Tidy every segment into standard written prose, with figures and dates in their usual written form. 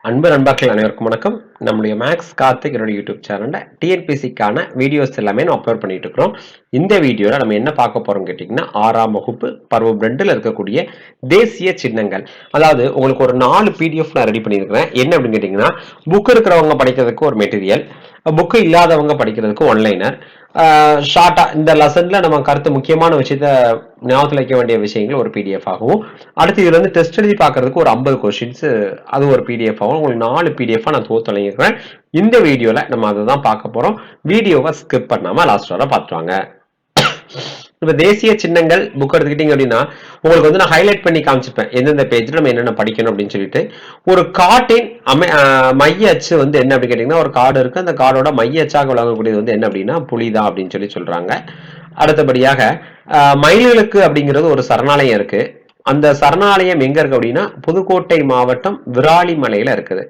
அன்பு நண்பர்கள் அனைவருக்கும் வணக்கம். நம்முடைய மேக்ஸ் கார்த்திக் என்னுடைய யூடியூப் சேனல்ல டிஎன்பிசிக்கான வீடியோஸ் எல்லாமே நான் அப்லோட் பண்ணிட்டு இருக்கிறோம். இந்த வீடியோல நம்ம என்ன பார்க்க போறோம் கேட்டீங்கன்னா, 6ஆம் வகுப்பு பருவம் 2ல இருக்கக்கூடிய தேசிய சின்னங்கள். அதாவது உங்களுக்கு ஒரு 4 பிடிஎஃப் நான் ரெடி பண்ணியிருக்கிறேன். என்ன அப்படின்னு கேட்டீங்கன்னா, புக் இருக்கிறவங்க படிக்கிறதுக்கு ஒரு மெட்டீரியல், புக்கு இல்லாதவங்க படிக்கிறதுக்கு ஒன்லைனர், ஷார்ட்டா இந்த லெசன்ல நம்ம கருத்து முக்கியமான விஷயத்த ஞாபகத்தில் வைக்க வேண்டிய விஷயங்கள் ஒரு பிடிஎஃப் ஆகும். அடுத்து இதுல இருந்து டெஸ்ட் எழுதி பார்க்கறதுக்கு ஒரு 50 கொஸ்டின்ஸ் அது ஒரு பிடிஎஃப் ஆகும். உங்களுக்கு 4 பிடிஎஃப் நான் தொலைக்கிறேன். இந்த வீடியோல நம்ம அதை தான் பார்க்க போறோம். வீடியோவை ஸ்கிப் பண்ணாம லாஸ்ட் வரை பார்த்துவாங்க. இப்ப தேசிய சின்னங்கள் புக் எடுத்துக்கிட்டீங்க அப்படின்னா உங்களுக்கு வந்து நான் ஹைலைட் பண்ணி காமிச்சிருப்பேன் எந்தெந்த பேஜ்ல நம்ம என்னென்ன படிக்கணும் அப்படின்னு சொல்லிட்டு. ஒரு கார்டின் மைய அச்சு வந்து என்ன அப்படின்னு கேட்டீங்கன்னா, ஒரு கார்டு இருக்கு, அந்த கார்டோட மைய அச்சாக விளங்கக்கூடியது வந்து என்ன அப்படின்னா புலிதான் அப்படின்னு சொல்லி சொல்றாங்க. அடுத்தபடியாக மயில்களுக்கு அப்படிங்கிறது ஒரு சரணாலயம் இருக்கு. அந்த சரணாலயம் எங்க இருக்கு அப்படின்னா புதுக்கோட்டை மாவட்டம் விராலிமலையில இருக்குது.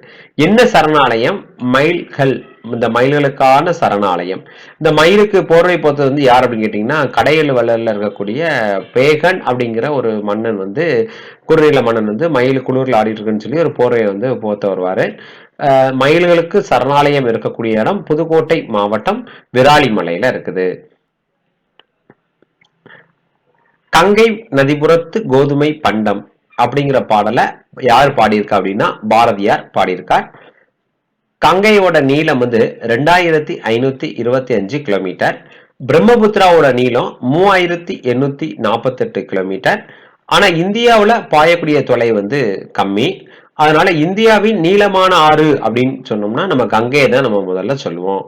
என்ன சரணாலயம்? மயில்கள், இந்த மயில்களுக்கான சரணாலயம். இந்த மயிலுக்கு போர்வை போத்தது வந்து யார் அப்படின்னு கேட்டீங்கன்னா, கடையல் வள்ளல்ல இருக்கக்கூடிய பேகன் அப்படிங்கிற ஒரு மன்னன் வந்து, குறுநில மன்னன் வந்து மயில் குளிர்ல ஆடிட்டு இருக்குன்னு சொல்லி ஒரு போர்வையை வந்து போத்த வருவாரு. மயில்களுக்கு சரணாலயம் இருக்கக்கூடிய இடம் புதுக்கோட்டை மாவட்டம் விராலிமலையில இருக்குது. கங்கை நதிபுறத்து கோதுமை பண்டம் அப்படிங்கிற பாடலை யார் பாடியிருக்கா அப்படின்னா பாரதியார் பாடியிருக்கார். கங்கையோட நீளம் வந்து 2525 கிலோமீட்டர். பிரம்மபுத்திராவோட நீளம் 3848 கிலோமீட்டர். ஆனா இந்தியாவில் பாயக்கூடிய தொலை வந்து கம்மி. அதனால இந்தியாவின் நீளமான ஆறு அப்படின்னு சொன்னோம்னா நம்ம கங்கையை தான் நம்ம முதல்ல சொல்லுவோம்.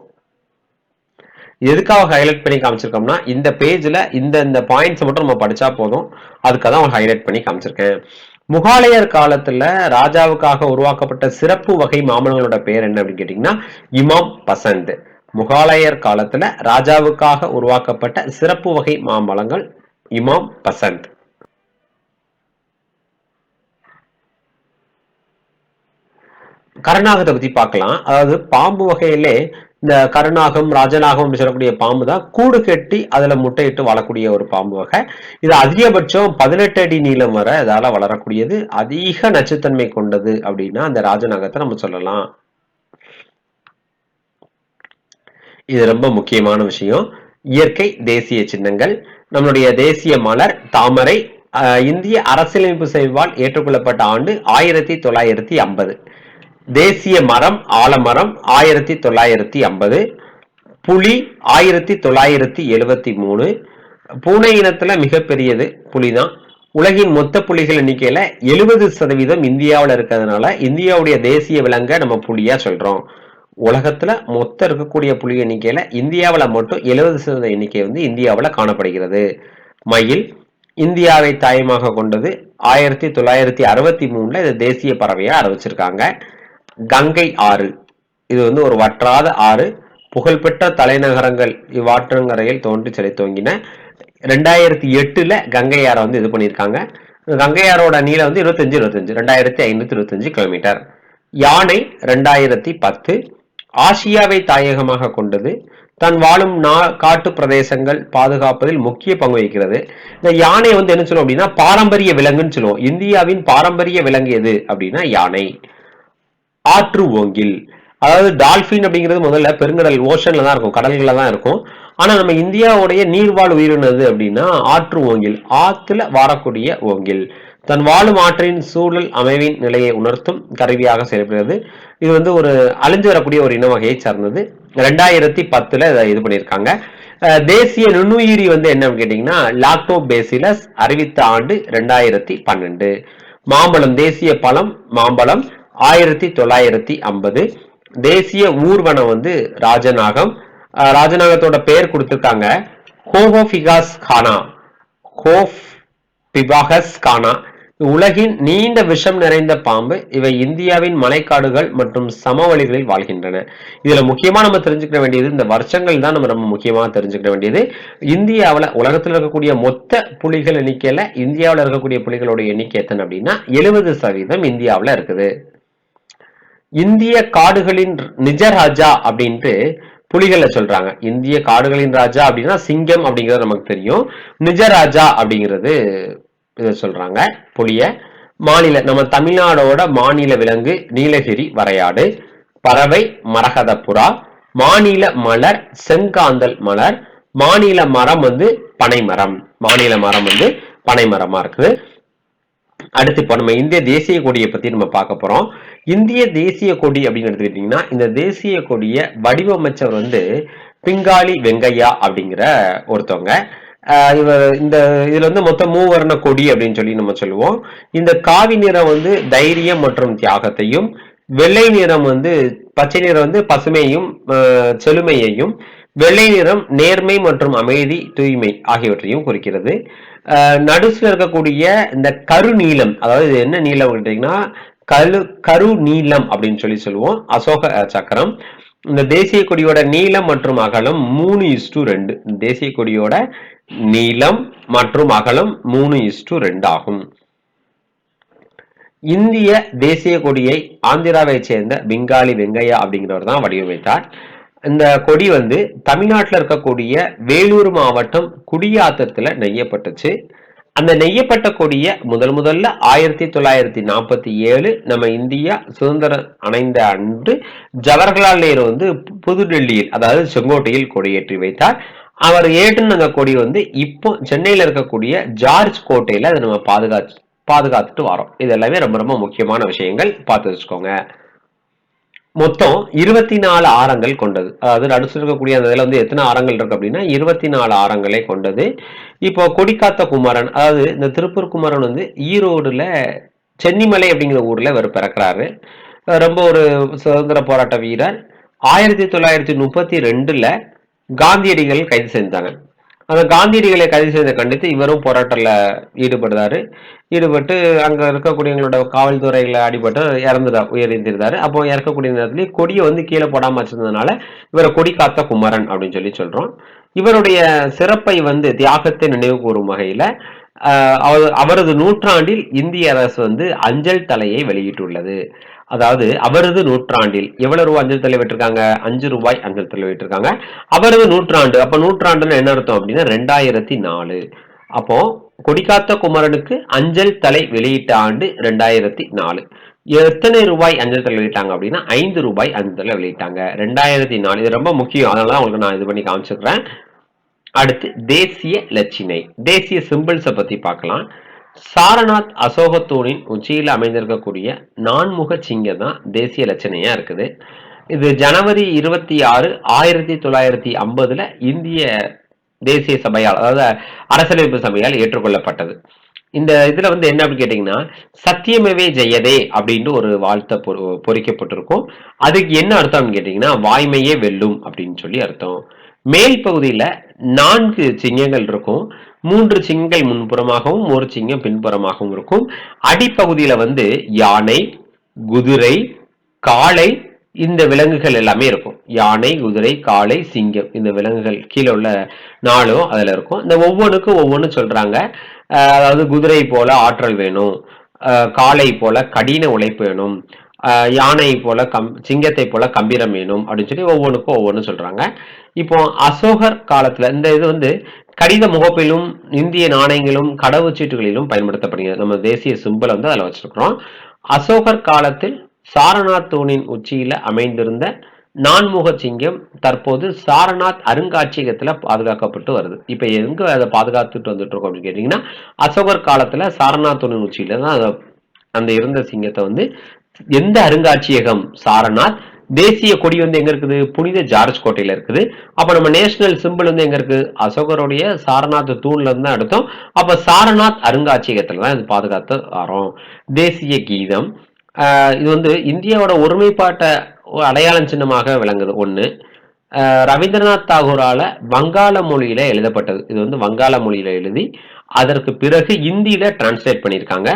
எதுக்காக ஹைலைட் பண்ணி காமிச்சிருக்கோம்னா, இந்த பேஜ்ல இந்த பாயிண்ட்ஸ் மட்டும் நம்ம படிச்சா போதும். அதுக்காக தான் ஹைலைட் பண்ணி காமிச்சிருக்கேன். முகாலயர் காலத்துல ராஜாவுக்காக உருவாக்கப்பட்ட சிறப்பு வகை மாம்பழங்களோட பேர் என்ன அப்படின்னு கேட்டீங்கன்னா, இமாம் பசந்த். முகாலயர் காலத்துல ராஜாவுக்காக உருவாக்கப்பட்ட சிறப்பு வகை மாம்பழங்கள் இமாம் பசந்த். கருநாகத்தை பத்தி பார்க்கலாம். அதாவது பாம்பு வகையிலே இந்த கருநாகம், ராஜநாகம் அப்படின்னு சொல்லக்கூடிய பாம்பு தான் கூடு கட்டி அதுல முட்டையிட்டு வாழக்கூடிய ஒரு பாம்பு வகை. இது அதிகபட்சம் 18 அடி நீளம் வரை இதால வளரக்கூடியது. அதிக நச்சுத்தன்மை கொண்டது அப்படின்னா அந்த ராஜநாகத்தை நம்ம சொல்லலாம். இது ரொம்ப முக்கியமான விஷயம். இயற்கை தேசிய சின்னங்கள். நம்மளுடைய தேசிய மலர் தாமரை. இந்திய அரசியலமைப்பு சபையால் ஏற்றுக்கொள்ளப்பட்ட ஆண்டு 1950. தேசிய மரம் ஆலமரம் 1950. புலி 1973. பூனை இனத்துல மிகப்பெரியது புலிதான். உலகின் மொத்த புலிகள் எண்ணிக்கையில 70% இந்தியாவில் இருக்கிறதுனால இந்தியாவுடைய தேசிய விலங்கை நம்ம புலியா சொல்றோம். உலகத்துல மொத்தம் இருக்கக்கூடிய புலி எண்ணிக்கையில இந்தியாவில மட்டும் 70% எண்ணிக்கை வந்து இந்தியாவில் காணப்படுகிறது. மயில் இந்தியாவை தாயமாக கொண்டது. 1963 இது தேசிய பறவையா அறிவிச்சிருக்காங்க. கங்கை ஆறு இது வந்து ஒரு வற்றாத ஆறு. புகழ்பெற்ற தலைநகரங்கள் இவ்வாற்றங்கரையில் தோன்றி செலை தோங்கின. 2008 கங்கை ஆறை வந்து இது பண்ணியிருக்காங்க. கங்கை ஆறோட நீளம் வந்து 2525 கிலோமீட்டர். யானை 2010 ஆசியாவை தாயகமாக கொண்டது. தான் வாழும் காட்டு பிரதேசங்கள் பாதுகாப்பதில் முக்கிய பங்கு வகிக்கிறது. இந்த யானை வந்து என்ன சொல்லுவோம் அப்படின்னா பாரம்பரிய விலங்குன்னு சொல்லுவோம். இந்தியாவின் பாரம்பரிய விலங்கு எது அப்படின்னா யானை. ஆற்று ஓங்கில், அதாவது டால்பின் அப்படிங்கிறது முதல்ல பெருங்கடல் ஓஷன்ல தான் இருக்கும், கடல்கள்ல தான் இருக்கும். ஆனா நம்ம இந்தியாவுடைய நீர்வாழ் உயிரினது அப்படின்னா ஆற்று ஓங்கில், ஆத்துல வாழக்கூடிய ஓங்கில். தன் வாழும் ஆற்றின் சூழல் அமைவின் நிலையை உணர்த்தும் கருவியாக செயல்படுகிறது. இது வந்து ஒரு அழிஞ்சு வரக்கூடிய ஒரு இன வகையை சார்ந்தது. 2010 இது பண்ணியிருக்காங்க. தேசிய நுண்ணுயிரி வந்து என்னன்னு கேட்டீங்கன்னா லாக்டோபேசிலஸ். அறிவித்த ஆண்டு 2012. மாம்பழம் தேசிய பழம் மாம்பழம் 1950. தேசிய ஊர்வனம் வந்து ராஜநாகம். ராஜநாகத்தோட பெயர் கொடுத்திருக்காங்க ஹோஹோபிகாஸ் கானா. ஹோபிபாகஸ் கானா உலகின் நீண்ட விஷம் நிறைந்த பாம்பு. இவை இந்தியாவின் மலைக்காடுகள் மற்றும் சமவெளிகளில் வாழ்கின்றன. இதுல முக்கியமா நம்ம தெரிஞ்சுக்க வேண்டியது இந்த வருஷங்கள் தான் நம்ம முக்கியமா தெரிஞ்சுக்க வேண்டியது. இந்தியாவில் உலகத்தில் இருக்கக்கூடிய மொத்த புலிகள் எண்ணிக்கையில இந்தியாவில் இருக்கக்கூடிய புலிகளோட எண்ணிக்கை எத்தனை அப்படின்னா 70% இந்தியாவில் இருக்குது. இந்திய காடுகளின் நிஜராஜா அப்படின்ட்டு புலிகளை சொல்றாங்க. இந்திய காடுகளின் ராஜா அப்படின்னா சிங்கம் அப்படிங்கிறது நமக்கு தெரியும். நிஜராஜா அப்படிங்கிறது இதை சொல்றாங்க புலிய. மாநில நம்ம தமிழ்நாடோட மாநில விலங்கு நீலகிரி வரையாடு. பறவை மரகத புறா. மாநில மலர் செங்காந்தல் மலர். மாநில மரம் பனைமரம். மாநில மரம் பனைமரமா இருக்குது. அடுத்து இப்போ நம்ம இந்திய தேசிய கொடியை பத்தி நம்ம பார்க்க போறோம். இந்திய தேசிய கொடி அப்படின்னு எடுத்துக்கிட்டீங்கன்னா இந்த தேசிய கொடியை வடிவமைச்சவர் பிங்காலி வெங்கையா அப்படிங்கிற ஒருத்தவங்க. இந்த இதுல மொத்தம் மூவர்ண கொடி அப்படின்னு சொல்லி நம்ம சொல்லுவோம். இந்த காவி நிறம் தைரியம் மற்றும் தியாகத்தையும், வெள்ளை நிறம் பச்சை நிறம் பசுமையும் செழுமையையும், வெள்ளை நிறம் நேர்மை மற்றும் அமைதி தூய்மை ஆகியவற்றையும் குறிக்கிறது. நடுசுல இருக்கக்கூடிய இந்த கருநீலம், அதாவது இது என்ன நீளம் கேட்டீங்கன்னா கரு நீளம் அப்படின்னு சொல்லி சொல்லுவோம். அசோக சக்கரம். இந்த தேசிய கொடியோட நீளம் மற்றும் அகலம் 3:2. தேசிய கொடியோட நீளம் மற்றும் அகலம் 3:2 ஆகும். இந்திய தேசிய கொடியை ஆந்திராவை சேர்ந்த பிங்காலி வெங்கையா அப்படிங்கிறவர் தான் வடிவமைத்தார். இந்த கொடி தமிழ்நாட்டில் இருக்கக்கூடிய வேலூர் மாவட்டம் குடியாத்தத்துல நெய்யப்பட்டுச்சு. அந்த நெய்யப்பட்ட கொடிய முதல்ல 1947 நம்ம இந்தியா சுதந்திரம் அடைந்த அன்று ஜவஹர்லால் நேரு புதுடெல்லியில், அதாவது செங்கோட்டையில் கொடியேற்றி வைத்தார். அவர் ஏற்றின அந்த கொடி இப்போ சென்னையில இருக்கக்கூடிய ஜார்ஜ் கோட்டையில அதை நம்ம பாதுகாத்துட்டு வரோம். இது எல்லாமே ரொம்ப ரொம்ப முக்கியமான விஷயங்கள், பார்த்து வச்சுக்கோங்க. மொத்தம் 24 ஆரங்கள் கொண்டது. அதாவது நடுசு இருக்கக்கூடிய அந்த இதுல எத்தனை ஆரங்கள் இருக்கு அப்படின்னா 24 ஆரங்களை கொண்டது. இப்போ கொடிக்காத்த குமரன், அதாவது இந்த திருப்பூர் குமரன் ஈரோடுல சென்னிமலை அப்படிங்கிற ஊர்ல இவர் பிறக்கிறாரு. ரொம்ப ஒரு சுதந்திர போராட்ட வீரர். 1932ல காந்தியடிகள் கைது செஞ்சாங்க. அந்த காந்தியடிகளை கைது செய்த கண்டித்து இவரும் போராட்டத்தில் ஈடுபட்டு அங்க இருக்கக்கூடிய எங்களோட காவல்துறையில அடிபட்டு உயிரிழந்திருந்தாரு. அப்போ இறக்கக்கூடிய நேரத்திலேயே கொடியை கீழே போடாம வச்சிருந்ததுனால இவரை கொடி காத்த குமரன் அப்படின்னு சொல்லி சொல்றோம். இவருடைய சிறப்பை தியாகத்தை நினைவு கூறும் வகையில அவரது நூற்றாண்டில் இந்திய அரசு அஞ்சல் தலையை வெளியிட்டுள்ளது. அதாவது அவரது நூற்றாண்டில் எவ்வளவு ரூபாய் அஞ்சல் தலை விட்டுருக்காங்க? 5 ரூபாய் அஞ்சல் தலை விட்டுருக்காங்க. அவரது நூற்றாண்டு, அப்ப நூற்றாண்டுன்னு என்ன அர்த்தம் அப்படின்னா 2004. அப்போ கொடிக்காத்த குமரனுக்கு அஞ்சல் தலை வெளியிட்ட ஆண்டு 2004. எத்தனை ரூபாய் அஞ்சல் தலை வெளியிட்டாங்க அப்படின்னா 5 ரூபாய் அஞ்சல் தலை வெளியிட்டாங்க 2004. இது ரொம்ப முக்கியம், அதனால உங்களுக்கு நான் இது பண்ணி காமிச்சிடுறேன். அடுத்து தேசிய லட்சினை, தேசிய சிம்பிள்ஸை பத்தி பார்க்கலாம். சாரநாத் அசோகத்தூணின் உச்சியில் அமைந்திருக்கக்கூடிய நான்முக சிங்கம் தான் தேசிய லட்சணையா இருக்குது. இது ஜனவரி 26, 1950 இந்திய தேசிய சபையால், அதாவது அரசியலமைப்பு சபையால் ஏற்றுக்கொள்ளப்பட்டது. இந்த இதுல என்ன அப்படின்னு கேட்டீங்கன்னா சத்தியமவே ஜெயதே அப்படின்னு ஒரு வாழ்த்தை பொறிக்கப்பட்டிருக்கும். அதுக்கு என்ன அர்த்தம்னு கேட்டீங்கன்னா வாய்மையே வெல்லும் அப்படின்னு சொல்லி அர்த்தம். மேல் பகுதியில 4 சிங்கங்கள் இருக்கும். 3 சிங்கங்கள் முன்புறமாகவும் 1 சிங்கம் பின்புறமாகவும் இருக்கும். அடிப்பகுதியில யானை, குதிரை, காளை இந்த விலங்குகள் எல்லாமே இருக்கும். யானை, குதிரை, காளை, சிங்கம் இந்த விலங்குகள் கீழே உள்ள 4 அதுல இருக்கும். இந்த ஒவ்வொன்றுக்கும் ஒவ்வொன்று சொல்றாங்க. அதாவது குதிரை போல ஆற்றல் வேணும், காளை போல கடின உழைப்பு வேணும், யானை போல சிங்கத்தை போல கம்பீரம் வேணும் அப்படின்னு சொல்லி ஒவ்வொன்றுக்கும் ஒவ்வொன்று சொல்றாங்க. இப்போ அசோகர் காலத்துல இந்த இது கடித முகப்பிலும் இந்திய நாணயங்களும் கடவுச்சீட்டுகளிலும் பயன்படுத்தப்படுகிறது. நம்ம தேசிய சிம்பல் அதில் வச்சிருக்கிறோம். அசோகர் காலத்தில் சாரநாத் தூணின் உச்சியில அமைந்திருந்த நான்முக சிங்கம் தற்போது சாரநாத் அருங்காட்சியகத்துல பாதுகாக்கப்பட்டு வருது. இப்ப எங்க அதை பாதுகாத்துட்டு வந்துட்டு இருக்கோம் அப்படின்னு கேட்டீங்கன்னா அசோகர் காலத்துல சாரநாத் தூணின் உச்சியில தான் அந்த இருந்த சிங்கத்தை எந்த அருங்காட்சியகம்? சாரநாத். தேசிய கொடி எங்க இருக்குது? புனித ஜார்ஜ் கோட்டையில இருக்குது. அப்ப நம்ம நேஷனல் சிம்பிள் எங்க இருக்கு? அசோகருடைய சாரநாத் தூண்ல இருந்து எடுத்தோம். அப்ப சாரநாத் அருங்காட்சியகத்துல தான் இது பாதுகாத்து வரோம். தேசிய கீதம், இது இந்தியாவோட ஒருமைப்பாட்ட அடையாளம் சின்னமாக விளங்குது. ஒண்ணு ரவீந்திரநாத் தாகூரால வங்காள மொழியில எழுதப்பட்டது. இது வங்காள மொழியில எழுதி அதற்கு பிறகு இந்தியில டிரான்ஸ்லேட் பண்ணியிருக்காங்க.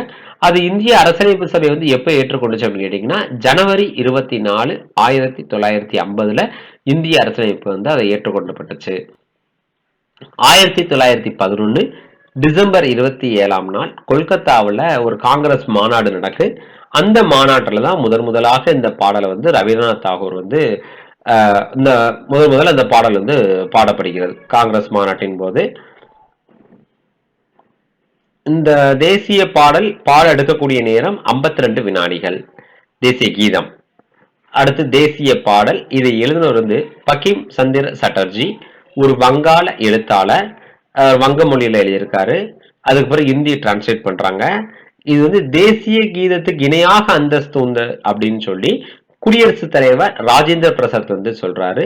அது இந்திய அரசியலமைப்பு சபை எப்ப ஏற்றுக்கொண்டுச்சு அப்படின்னு கேட்டீங்கன்னா ஜனவரி 24, 1950 இந்திய அரசியலமைப்பு அதை ஏற்றுக்கொள்ளப்பட்டுச்சு. 1911 டிசம்பர் 27ஆம் நாள் கொல்கத்தாவில் ஒரு காங்கிரஸ் மாநாடு நடக்கு. அந்த மாநாட்டில் தான் முதலாக இந்த பாடலை ரவீந்திரநாத் தாகூர் இந்த முதல்ல இந்த பாடல் பாடப்படுகிறது காங்கிரஸ் மாநாட்டின் போது. இந்த தேசிய பாட எடுக்கக்கூடிய நேரம் 52 வினாடிகள். தேசிய கீதம். அடுத்து தேசிய பாடல். இதை எழுதினவர் வந்து பங்கிம் சந்திர சட்டர்ஜி, ஒரு வங்காள எழுத்தாளர். வங்க மொழியில எழுதியிருக்காரு. அதுக்கு பிறகு ஹிந்தி டிரான்ஸ்லேட் பண்றாங்க. இது வந்து தேசிய கீதத்துக்கு இணையாக அந்தஸ்து உண்டு அப்படின்னு சொல்லி குடியரசுத் தலைவர் ராஜேந்திர பிரசாத் வந்து சொல்றாரு.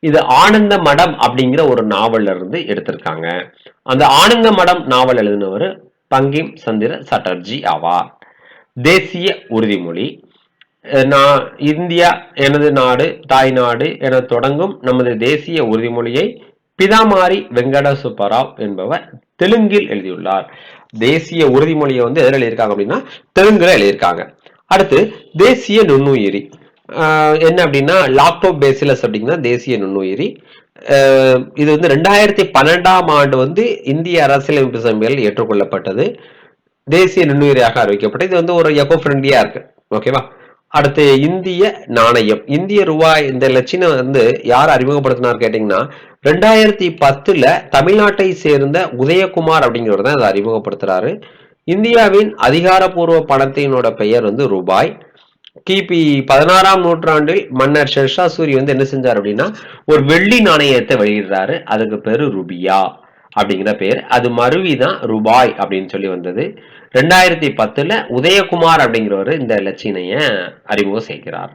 இது ஆனந்த மடம் அப்படிங்கிற ஒரு நாவல்ல இருந்து எடுத்திருக்காங்க. அந்த ஆனந்த மடம் நாவல் எழுதினவர் பங்கிம் சந்திர சட்டர்ஜி ஆவார். தேசிய உறுதிமொழி. நான் இந்தியா எனது நாடு தாய்நாடு என தொடங்கும் நமது தேசிய உறுதிமொழியை பிதாமாரி வெங்கட சுப்பராவ் என்பவர் தெலுங்கில் எழுதியுள்ளார். தேசிய உறுதிமொழியை வந்து எதில் எழுதியிருக்காங்க அப்படின்னா தெலுங்குல எழுதியிருக்காங்க. அடுத்து தேசிய நுண்ணுயிரி. என்ன அப்படின்னா லாக்டோபேசிலஸ் அப்படிங்கிற தேசிய நுண்ணுயிரி. இது வந்து 2012ஆம் ஆண்டு வந்து இந்திய அரசியலமைப்பு சபையில் ஏற்றுக்கொள்ளப்பட்டது. தேசிய நுண்ணுயிரியாக அறிவிக்கப்பட்டது. இது வந்து ஒரு எக்கோ ஃப்ரெண்ட்லியா இருக்கு. ஓகேவா? அடுத்து இந்திய நாணயம். இந்திய ரூபாய் இந்த லட்சணம் வந்து யார் அறிமுகப்படுத்தினார் கேட்டீங்கன்னா 2010 தமிழ்நாட்டை சேர்ந்த உதயகுமார் அப்படிங்கிறவர் தான் அதை அறிமுகப்படுத்துறாரு. இந்தியாவின் அதிகாரப்பூர்வ பணத்தினோட பெயர் வந்து ரூபாய். கிபி 16ஆம் நூற்றாண்டில் மன்னர் ஷெர்ஷா சூரி வந்து என்ன செஞ்சார் அப்படின்னா ஒரு வெள்ளி நாணயத்தை வெளியிடுறாரு. அதுக்கு பேரு ருபியா அப்படிங்கிற பேர். அது மருவிதான் ரூபாய் அப்படின்னு சொல்லி வந்தது. 2010 உதயகுமார் அப்படிங்கிறவர் இந்த இலச்சினைய அறிமுகம் செய்கிறார்.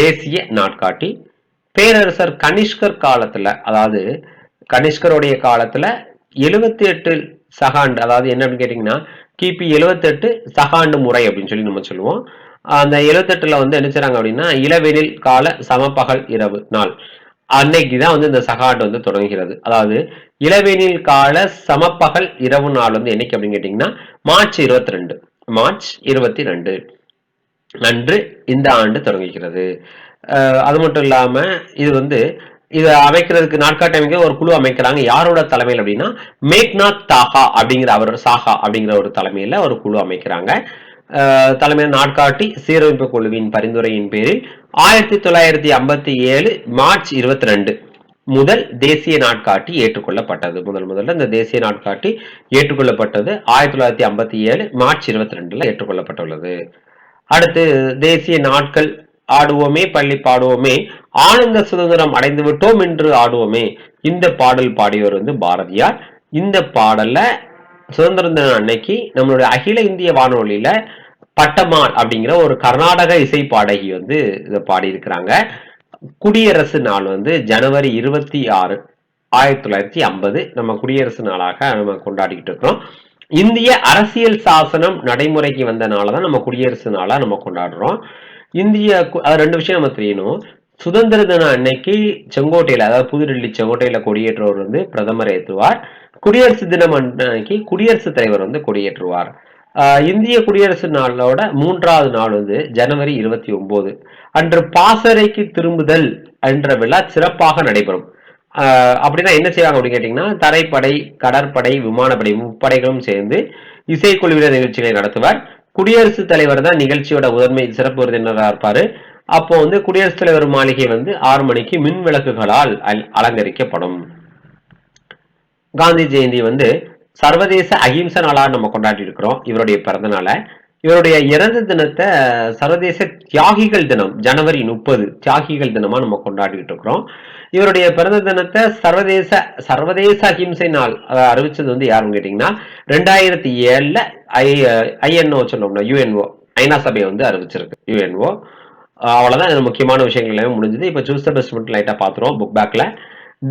தேசிய நாட்காட்டி. பேரரசர் கனிஷ்கர் காலத்துல, அதாவது கனிஷ்கருடைய காலத்துல 78 சகாண்டு, அதாவது என்ன அப்படின்னு கேட்டீங்கன்னா கிபி 78 சகாண்டு முறை அப்படின்னு சொல்லி நம்ம சொல்லுவோம். அந்த 78ல வந்து என்ன செய்றாங்க அப்படின்னா இளவெளில் கால சமபகல் இரவு நாள் அன்னைக்குதான் வந்து இந்த சகாண்டு வந்து தொடங்குகிறது. அதாவது இளவேனில் கால சமப்பகல் இரவு நாள் வந்து என்னைக்கு அப்படின்னு கேட்டீங்கன்னா மார்ச் 22 அன்று இந்த ஆண்டு தொடங்குகிறது. அது மட்டும் இல்லாம இது வந்து இதை அமைக்கிறதுக்கு நாட்காட்டி அமைக்க ஒரு குழு அமைக்கிறாங்க. யாரோட தலைமையில் அப்படின்னா மேக்நாத் தாஹா அப்படிங்கிற ஒரு தலைமையில ஒரு குழு அமைக்கிறாங்க. தலைமையில் நாட்காட்டி சீரமைப்பு குழுவின் பரிந்துரையின் பேரில் 1957 மார்ச் 22 முதல் தேசிய நாட்காட்டி ஏற்றுக்கொள்ளப்பட்டது. முதல்ல இந்த தேசிய நாட்காட்டி ஏற்றுக்கொள்ளப்பட்டது 1957 மார்ச் 22 ஏற்றுக்கொள்ளப்பட்டுள்ளது. அடுத்து தேசிய நாட்கள். ஆடுவோமே பள்ளி பாடுவோமே, ஆனந்த சுதந்திரம் அடைந்து விட்டோம் என்று ஆடுவோமே, இந்த பாடல் பாடியவர் வந்து பாரதியார். இந்த பாடல்ல சுதந்திர தின அன்னைக்கு நம்மளுடைய அகில இந்திய வானொலியில பட்டமால் அப்படிங்கிற ஒரு கர்நாடக இசை பாடகி வந்து இதை பாடியிருக்கிறாங்க. குடியரசு நாள் வந்து ஜனவரி 26 1950 நம்ம குடியரசு நாளாக நம்ம கொண்டாடிக்கிட்டு இருக்கிறோம். இந்திய அரசியல் சாசனம் நடைமுறைக்கு வந்த நாளதான் நம்ம குடியரசு நாளா நம்ம கொண்டாடுறோம். இந்திய ரெண்டு விஷயம் நம்ம தெரியணும். சுதந்திர தின அன்னைக்கு செங்கோட்டையில, அதாவது புதுடெல்லி செங்கோட்டையில கொடியேற்றுவர் வந்து பிரதமர் ஏற்றுவார். குடியரசு தினம் அன்னைக்கு குடியரசுத் தலைவர் வந்து கொடியேற்றுவார். இந்திய குடியரசு நாளோட 3வது நாள் வந்து ஜனவரி 29 அன்று பாசறைக்கு திரும்புதல் என்ற விழா சிறப்பாக நடைபெறும். அப்படின்னா என்ன செய்வாங்க அப்படின்னு கேட்டீங்கன்னா தரைப்படை, கடற்படை, விமானப்படை முப்படைகளும் சேர்ந்து இசைக்குழுவினர் நிகழ்ச்சிகளை நடத்துவார். குடியரசுத் தலைவர் தான் நிகழ்ச்சியோட முதன்மை சிறப்பு விருந்தினராக இருப்பாரு. அப்போ வந்து குடியரசுத் தலைவர் மாளிகை வந்து 6 மணிக்கு மின் விளக்குகளால் அலங்கரிக்கப்படும். காந்தி ஜெயந்தி வந்து சர்வதேச அகிம்சை நாளா நம்ம கொண்டாடி இருக்கிறோம் இவருடைய பிறந்த நாளை. இவருடைய இறந்த தினத்தை சர்வதேச தியாகிகள் தினம் ஜனவரி 30 தியாகிகள் தினமா நம்ம கொண்டாடிட்டு இருக்கிறோம். இவருடைய பிறந்த தினத்தை சர்வதேச அகிம்சை நாள் அறிவிச்சது வந்து யாருன்னு கேட்டீங்கன்னா 2007 ஐஎன்ஓ சொன்னோம்னா யுஎன்ஓ ஐநா சபையை வந்து அறிவிச்சிருக்கு யுஎன்ஓ. அவ்வளவுதான் முக்கியமான விஷயங்கள் எல்லாமே முடிஞ்சது. இப்ப சூஸ் தி பெஸ்ட் மட்டும் லைட்டா பாத்துருவோம் புக் பேக்ல.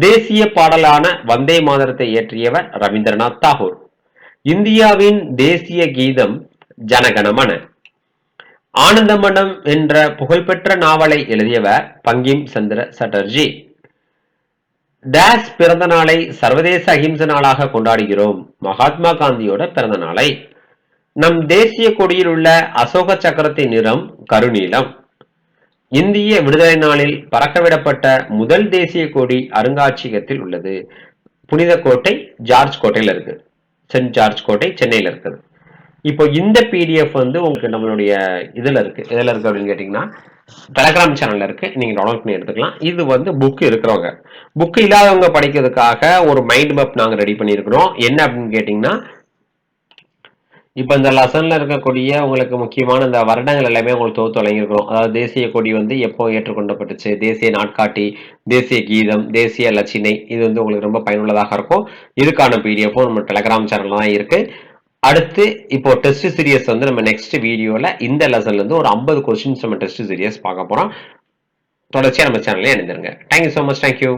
தேசிய பாடலான வந்தே மாதரத்தை இயற்றியவர் ரவீந்திரநாத் தாகூர். இந்தியாவின் தேசிய கீதம் ஜனகணமன. ஆனந்தமடம் என்ற புகழ்பெற்ற நாவலை எழுதியவர் பங்கிம் சந்திர சட்டர்ஜி. டேஸ் பிறந்த நாளை சர்வதேச அகிம்சை நாளாக கொண்டாடுகிறோம். மகாத்மா காந்தியோட பிறந்த நாளை. நம் தேசிய கொடியில் உள்ள அசோக சக்கரத்தின் நிறம் கருநீலம். இந்திய விடுதலை நாளில் பறக்கவிடப்பட்ட முதல் தேசிய கொடி அருங்காட்சியகத்தில் உள்ளது. புனித கோட்டை ஜார்ஜ் கோட்டையில இருக்கு. சென்ட் ஜார்ஜ் கோட்டை சென்னையில இருக்குது. இப்போ இந்த பிடிஎஃப் வந்து உங்களுக்கு நம்மளுடைய எதுல இருக்கு அப்படின்னு கேட்டீங்கன்னா டெலகிராம் சேனல்ல இருக்கு. நீங்க டவுன்லோட் பண்ணி எடுத்துக்கலாம். இது வந்து புக் இருக்கிறவங்க, புக் இல்லாதவங்க படிக்கிறதுக்காக ஒரு மைண்ட் மேப் நாங்க ரெடி பண்ணியிருக்கிறோம். என்ன அப்படின்னு கேட்டீங்கன்னா இப்ப இந்த லெசன்ல இருக்கக்கூடிய உங்களுக்கு முக்கியமான இந்த வருடங்கள் எல்லாமே உங்களுக்கு தொகுத்து வழங்கியிருக்கிறோம். அதாவது தேசிய கொடி வந்து எப்போ ஏற்றுக்கொள்ளப்பட்டுச்சு, தேசிய நாட்காட்டி, தேசிய கீதம், தேசிய லட்சினை, இது வந்து உங்களுக்கு ரொம்ப பயனுள்ளதாக இருக்கும். இதுக்கான பிடிஎஃப்பும் நம்ம டெலகிராம் சேனல்ல தான் இருக்கு. அடுத்து இப்போ டெஸ்ட் சீரியஸ் வந்து நம்ம நெக்ஸ்ட் வீடியோல இந்த லெசன்ல இருந்து ஒரு 50 கொஸ்டின்ஸ் நம்ம டெஸ்ட் சீரியஸ் பார்க்க போறோம். தொடர்ச்சியா நம்ம சேனல்ல இணைந்திருங்க. Thank you so much. தேங்க்யூ.